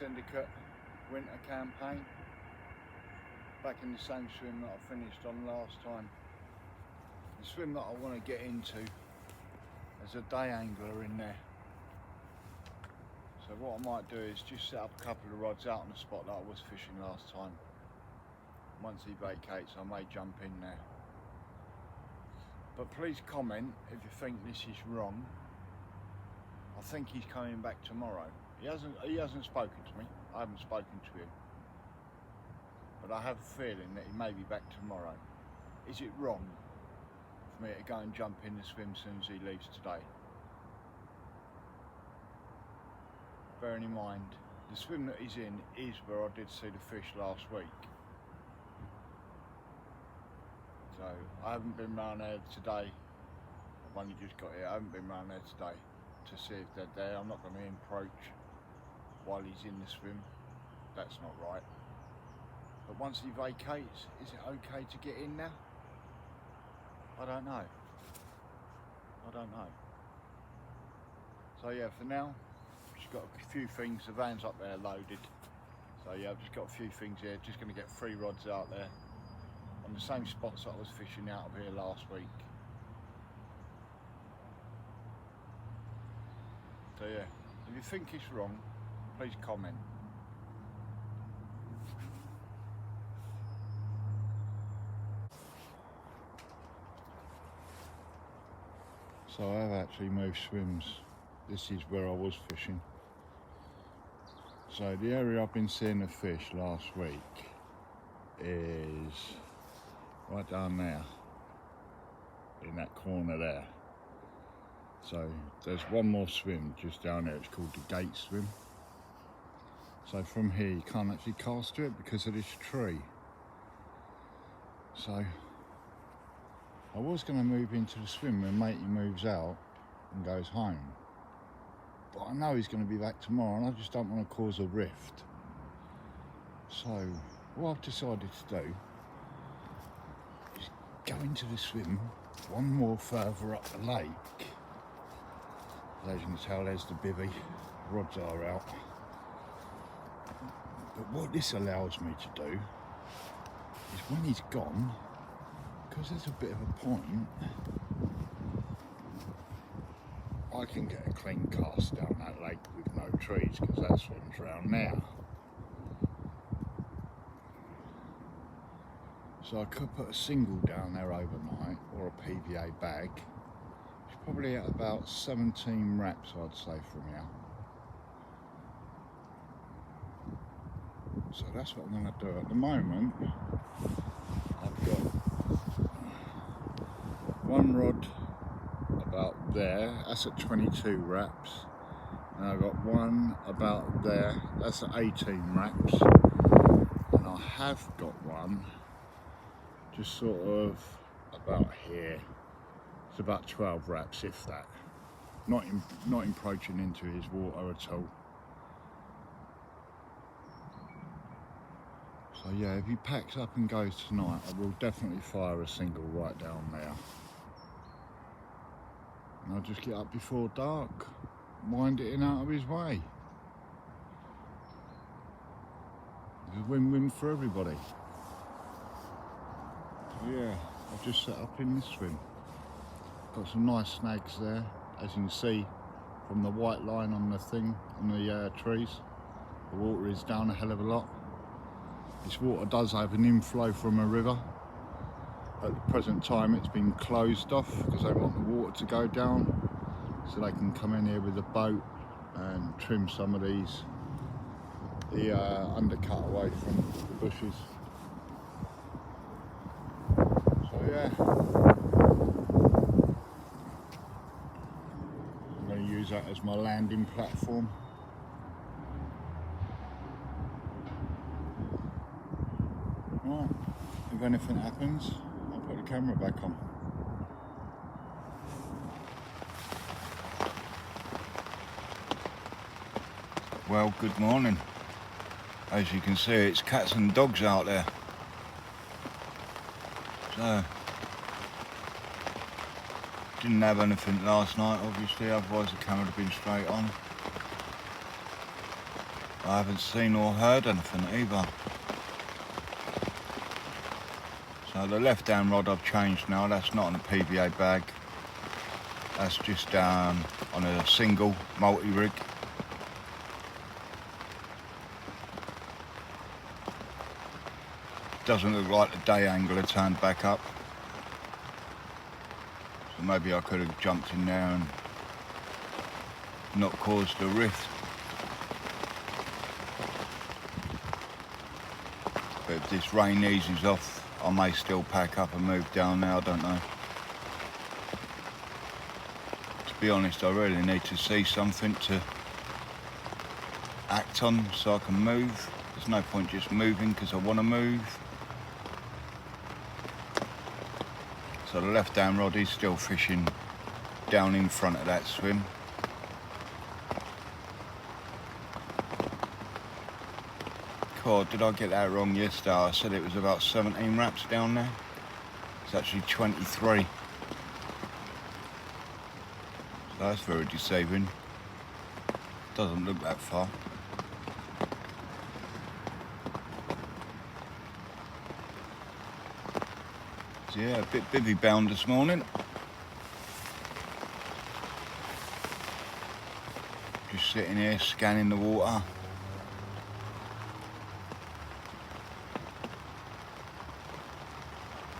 syndicate winter campaign, back in the same swim that I finished on last time. The swim that I want to get into, there's a day angler in there. So what I might do is just set up a couple of rods out on the spot that I was fishing last time. Once he vacates, I may jump in there. But please comment if you think this is wrong. I think he's coming back tomorrow. He hasn't spoken to me. I haven't spoken to him. But I have a feeling that he may be back tomorrow. Is it wrong for me to go and jump in the swim as soon as he leaves today? Bearing in mind, the swim that he's in is where I did see the fish last week. So I haven't been round there today. I've only just got here. I haven't been round there today to see if they're there. I'm not going to encroach while he's in the swim. That's not right. But once he vacates, is it okay to get in now? I don't know. I don't know. So yeah, for now, just got a few things. The van's up there loaded. So yeah, I've just got a few things here. Just going to get 3 rods out there on the same spots that I was fishing out of here last week. So yeah, if you think it's wrong, please comment. So I have actually moved swims. This is where I was fishing. So the area I've been seeing the fish last week is right down there, in that corner there. So there's one more swim just down there, it's called the gate swim. So from here you can't actually cast to it because of this tree. So I was going to move into the swim when matey moves out and goes home. But I know he's going to be back tomorrow and I just don't want to cause a rift. So what I've decided to do is go into the swim one more further up the lake. As you can tell, there's the bivvy, rods are out. But what this allows me to do is when he's gone, because there's a bit of a point, I can get a clean cast down that lake with no trees, because that swims round now. So I could put a single down there overnight, or a PVA bag. It's probably at about 17 wraps, I'd say, from here. So that's what I'm going to do. At the moment, I've got one rod about there, that's at 22 wraps, and I've got one about there, that's at 18 wraps, and I have got one just sort of about here. It's about 12 wraps, if that. Not encroaching into his water at all. So yeah, if he packs up and goes tonight, I will definitely fire a single right down there. And I'll just get up before dark, wind it in out of his way. It's a win-win for everybody. So yeah, I've just set up in this swim. Got some nice snags there, as you can see from the white line on the thing, on the trees. The water is down a hell of a lot. This water does have an inflow from a river. At the present time it's been closed off because they want the water to go down so they can come in here with a boat and trim some of the undercut away from the bushes. So yeah, I'm going to use that as my landing platform. Right, if anything happens, I'll put the camera back on. Well, good morning. As you can see, it's cats and dogs out there. So, didn't have anything last night, obviously, otherwise the camera would have been straight on. I haven't seen or heard anything either. So the left down rod I've changed now, that's not on a PVA bag. That's just down on a single multi-rig. Doesn't look like the day angler turned back up. So maybe I could have jumped in there and not caused a rift. But if this rain eases off, I may still pack up and move down there, I don't know. To be honest, I really need to see something to act on so I can move. There's no point just moving because I want to move. So the left down rod is still fishing down in front of that swim. God, did I get that wrong yesterday? I said it was about 17 wraps down there. It's actually 23. So that's very deceiving. Doesn't look that far. So yeah, a bit bivvy bound this morning. Just sitting here scanning the water.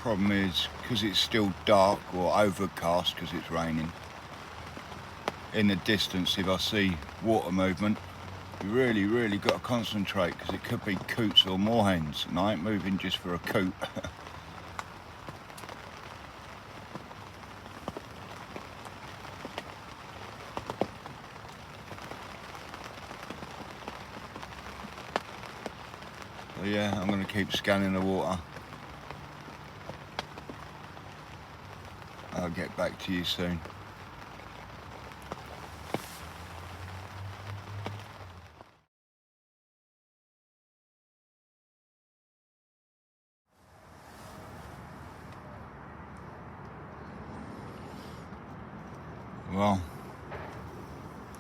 Problem is, because it's still dark or overcast because it's raining, in the distance if I see water movement, you really got to concentrate because it could be coots or moorhens, and I ain't moving just for a coot. So yeah, I'm going to keep scanning the water. I'll get back to you soon. Well,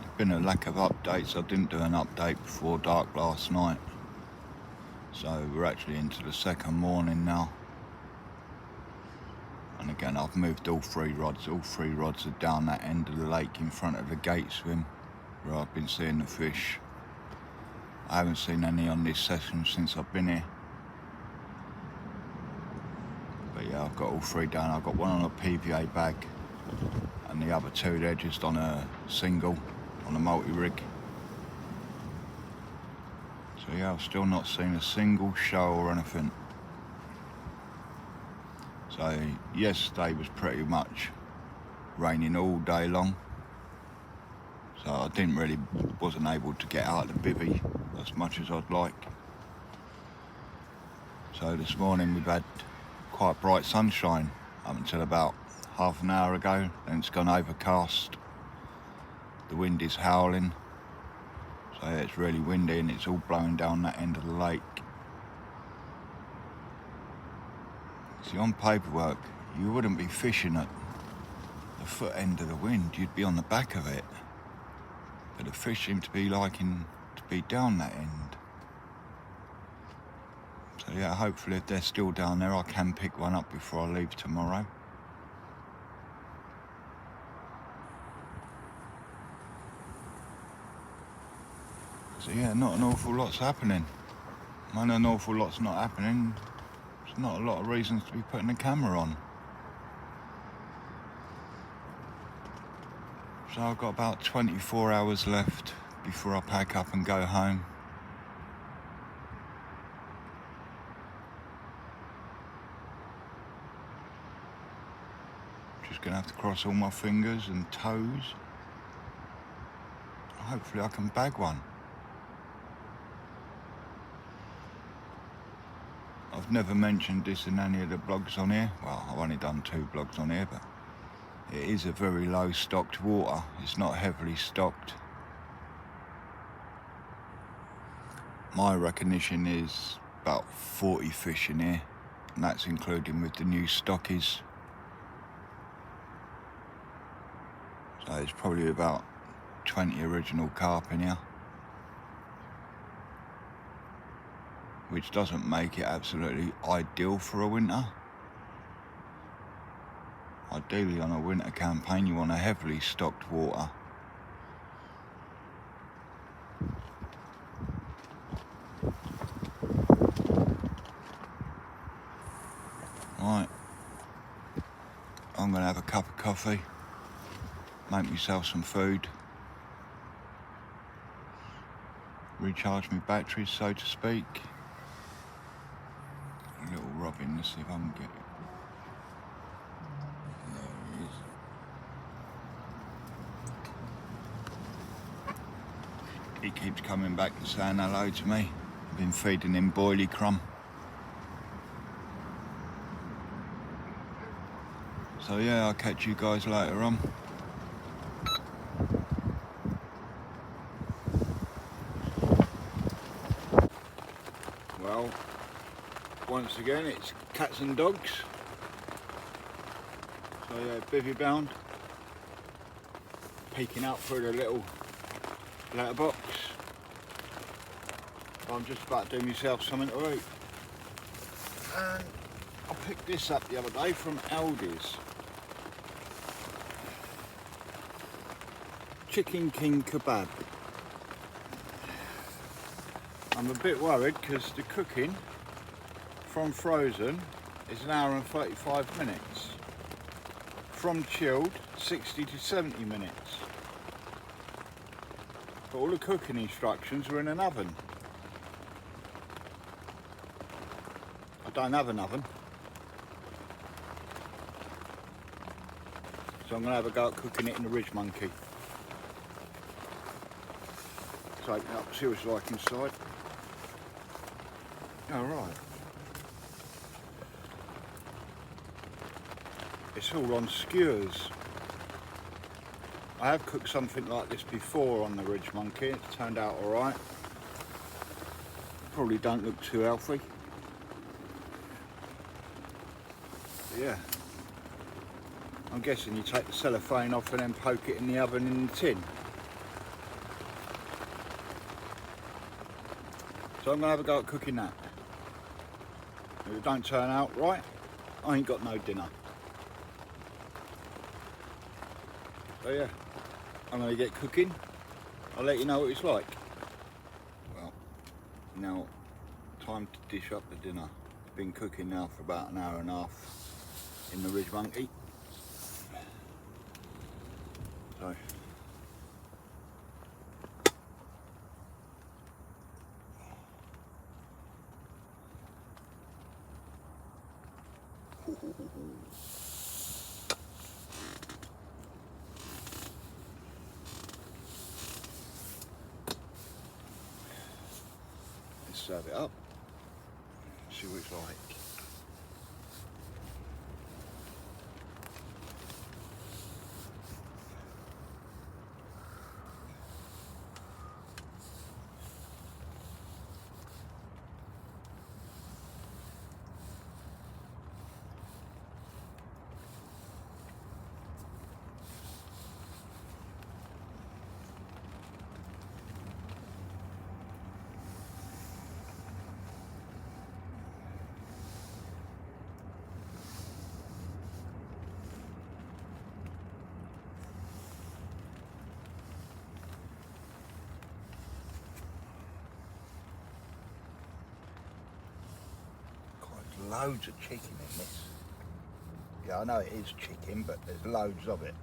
there's been a lack of updates. I didn't do an update before dark last night. So we're actually into the second morning now. And again, I've moved all three rods. All three rods are down that end of the lake in front of the gate swim where I've been seeing the fish. I haven't seen any on this session since I've been here. But yeah, I've got all three down. I've got one on a PVA bag and the other two, they're just on a single, on a multi-rig. So yeah, I've still not seen a single show or anything. So yesterday was pretty much raining all day long. So I wasn't able to get out of the bivvy as much as I'd like. So this morning we've had quite bright sunshine up until about half an hour ago. Then it's gone overcast. The wind is howling. So yeah, it's really windy and it's all blowing down that end of the lake. See, on paperwork, you wouldn't be fishing at the foot end of the wind, you'd be on the back of it. But the fish seem to be liking to be down that end. So yeah, hopefully if they're still down there, I can pick one up before I leave tomorrow. So yeah, not an awful lot's happening. When an awful lot's not happening, there's not a lot of reasons to be putting the camera on. So I've got about 24 hours left before I pack up and go home. Just gonna have to cross all my fingers and toes. Hopefully I can bag one. I've never mentioned this in any of the blogs on here. Well, I've only done 2 blogs on here, but it is a very low stocked water. It's not heavily stocked. My recognition is about 40 fish in here, and that's including with the new stockies. So it's probably about 20 original carp in here. which doesn't make it absolutely ideal for a winter. Ideally on a winter campaign you want a heavily stocked water. Right, I'm going to have a cup of coffee, make myself some food, recharge my batteries so to speak. A little robin, let's see if I can get it. There he is. He keeps coming back and saying hello to me. I've been feeding him boilie crumb. So yeah, I'll catch you guys later on. Well, once again it's cats and dogs. So yeah, bivvy bound, peeking out through the little letterbox. I'm just about to do myself something to eat. And I picked this up the other day from Aldi's. Chicken King kebab. I'm a bit worried because the cooking from frozen is 1 hour and 35 minutes. From chilled, 60 to 70 minutes. But all the cooking instructions are in an oven. I don't have an oven. So I'm going to have a go at cooking it in the Ridge Monkey. Take it up, see what it's like inside. Alright. It's all on skewers. I have cooked something like this before on the Ridge Monkey. It's turned out alright. Probably don't look too healthy. But yeah. I'm guessing you take the cellophane off and then poke it in the oven in the tin. So I'm going to have a go at cooking that. If it don't turn out right, I ain't got no dinner. So yeah, I'm going to get cooking. I'll let you know what it's like. Well, now time to dish up the dinner. It's been cooking now for about 1 hour and a half in the Ridge Monkey. So let's serve it up, see what it's like. Loads of chicken in this. Yeah, I know it is chicken, but there's loads of it.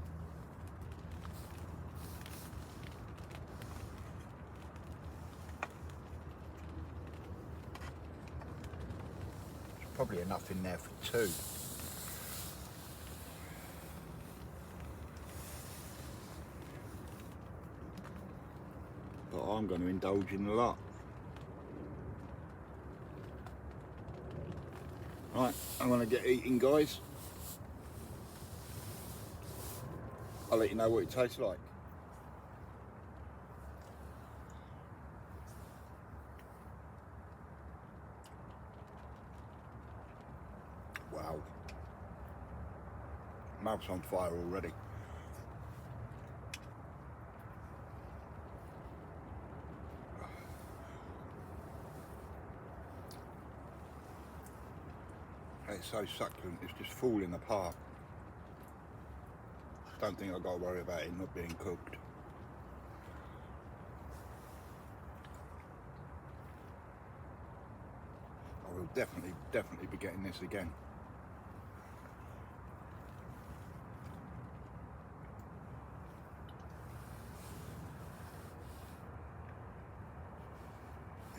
There's probably enough in there for 2. But I'm going to indulge in a lot. Right, I'm going to get eating, guys. I'll let you know what it tastes like. Wow. Mouth's on fire already. It's so succulent, it's just falling apart. Don't think I've got to worry about it not being cooked. I will definitely be getting this again.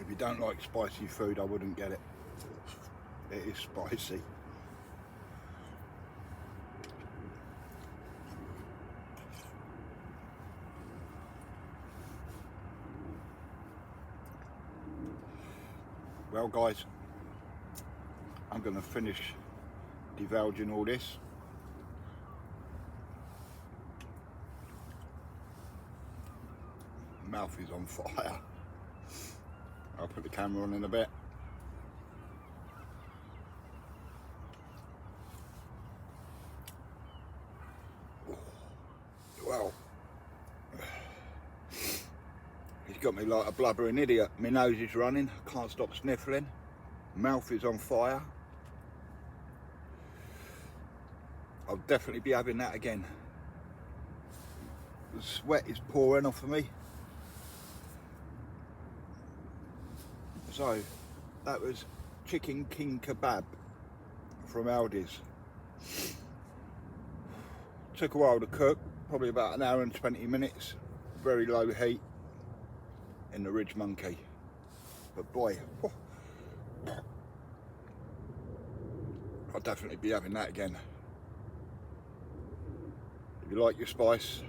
If you don't like spicy food, I wouldn't get it. It is spicy. Well guys, I'm going to finish divulging all this. Mouth is on fire. I'll put the camera on in a bit. Well, he's got me like a blubbering idiot. My nose is running, I can't stop sniffling. Mouth is on fire. I'll definitely be having that again. The sweat is pouring off of me. So, that was chicken king kebab from Aldi's. Took a while to cook, probably about an hour and 20 minutes. Very low heat in the Ridge Monkey. But boy, I'll definitely be having that again. If you like your spice,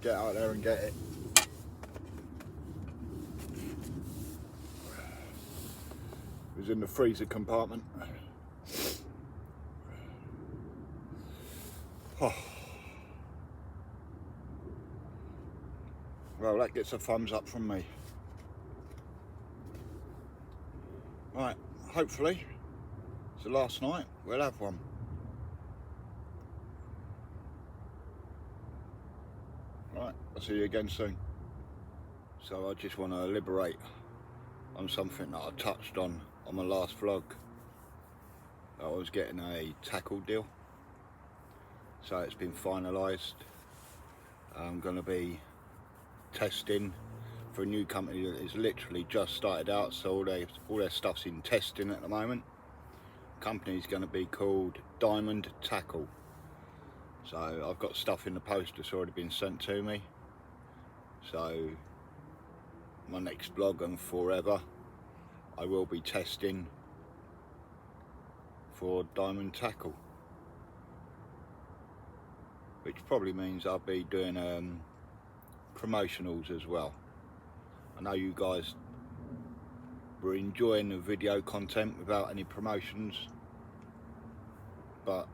get out there and get it. It was in the freezer compartment. Oh. Well, that gets a thumbs up from me. Right, hopefully, it's the last night, we'll have one. Right, I'll see you again soon. So I just want to elaborate on something that I touched on my last vlog. I was getting a tackle deal. So it's been finalised. I'm going to be testing for a new company that is literally just started out, so all their stuff's in testing at the moment. The company's going to be called Diamond Tackle. So I've got stuff in the post that's already been sent to me. So my next vlog and forever, I will be testing for Diamond Tackle, which probably means I'll be doing promotionals as well. I know you guys were enjoying the video content without any promotions, but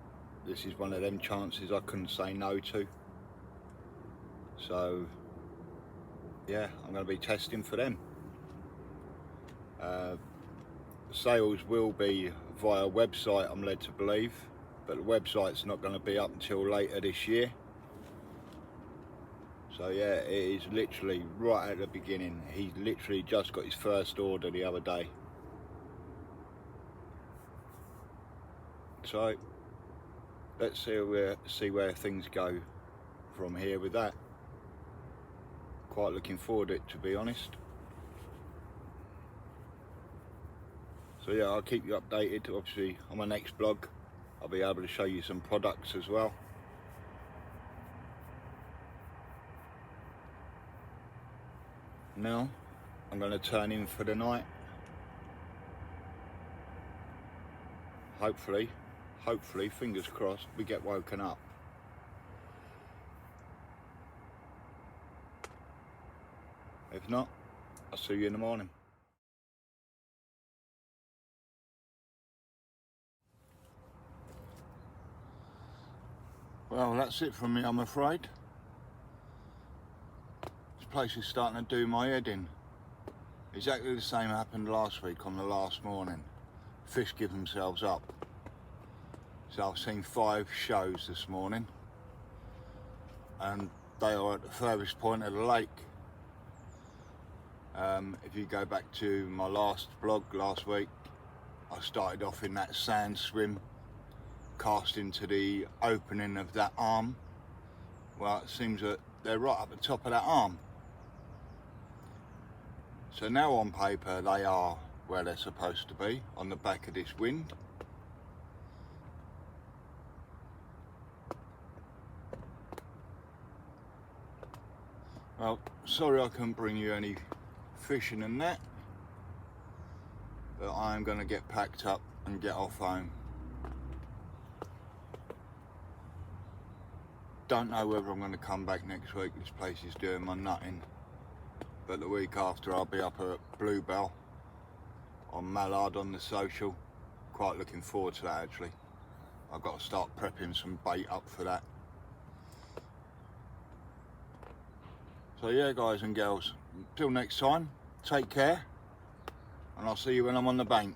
this is one of them chances I couldn't say no to. So yeah, I'm going to be testing for them. Sales will be via website, I'm led to believe, but the website's not going to be up until later this year. So yeah, it is literally right at the beginning. He literally just got his first order the other day. So let's see where things go from here with that. Quite looking forward to it, to be honest. So yeah, I'll keep you updated. Obviously on my next vlog I'll be able to show you some products as well. Now I'm going to turn in for the night. Hopefully, fingers crossed, we get woken up. If not, I'll see you in the morning. Well, that's it from me, I'm afraid. This place is starting to do my head in. Exactly the same happened last week on the last morning. Fish give themselves up. So I've seen 5 shows this morning, and they are at the furthest point of the lake. If you go back to my last vlog last week, I started off in that sand swim, casting to the opening of that arm. Well, it seems that they're right up the top of that arm. So now on paper they are where they're supposed to be, on the back of this wind. Well, sorry I couldn't bring you any fishing and that, but I am going to get packed up and get off home. Don't know whether I'm going to come back next week. This place is doing my nutting. But the week after I'll be up at Bluebell on Mallard on the social. Quite looking forward to that actually. I've got to start prepping some bait up for that. So yeah, guys and girls, until next time, take care, and I'll see you when I'm on the bank.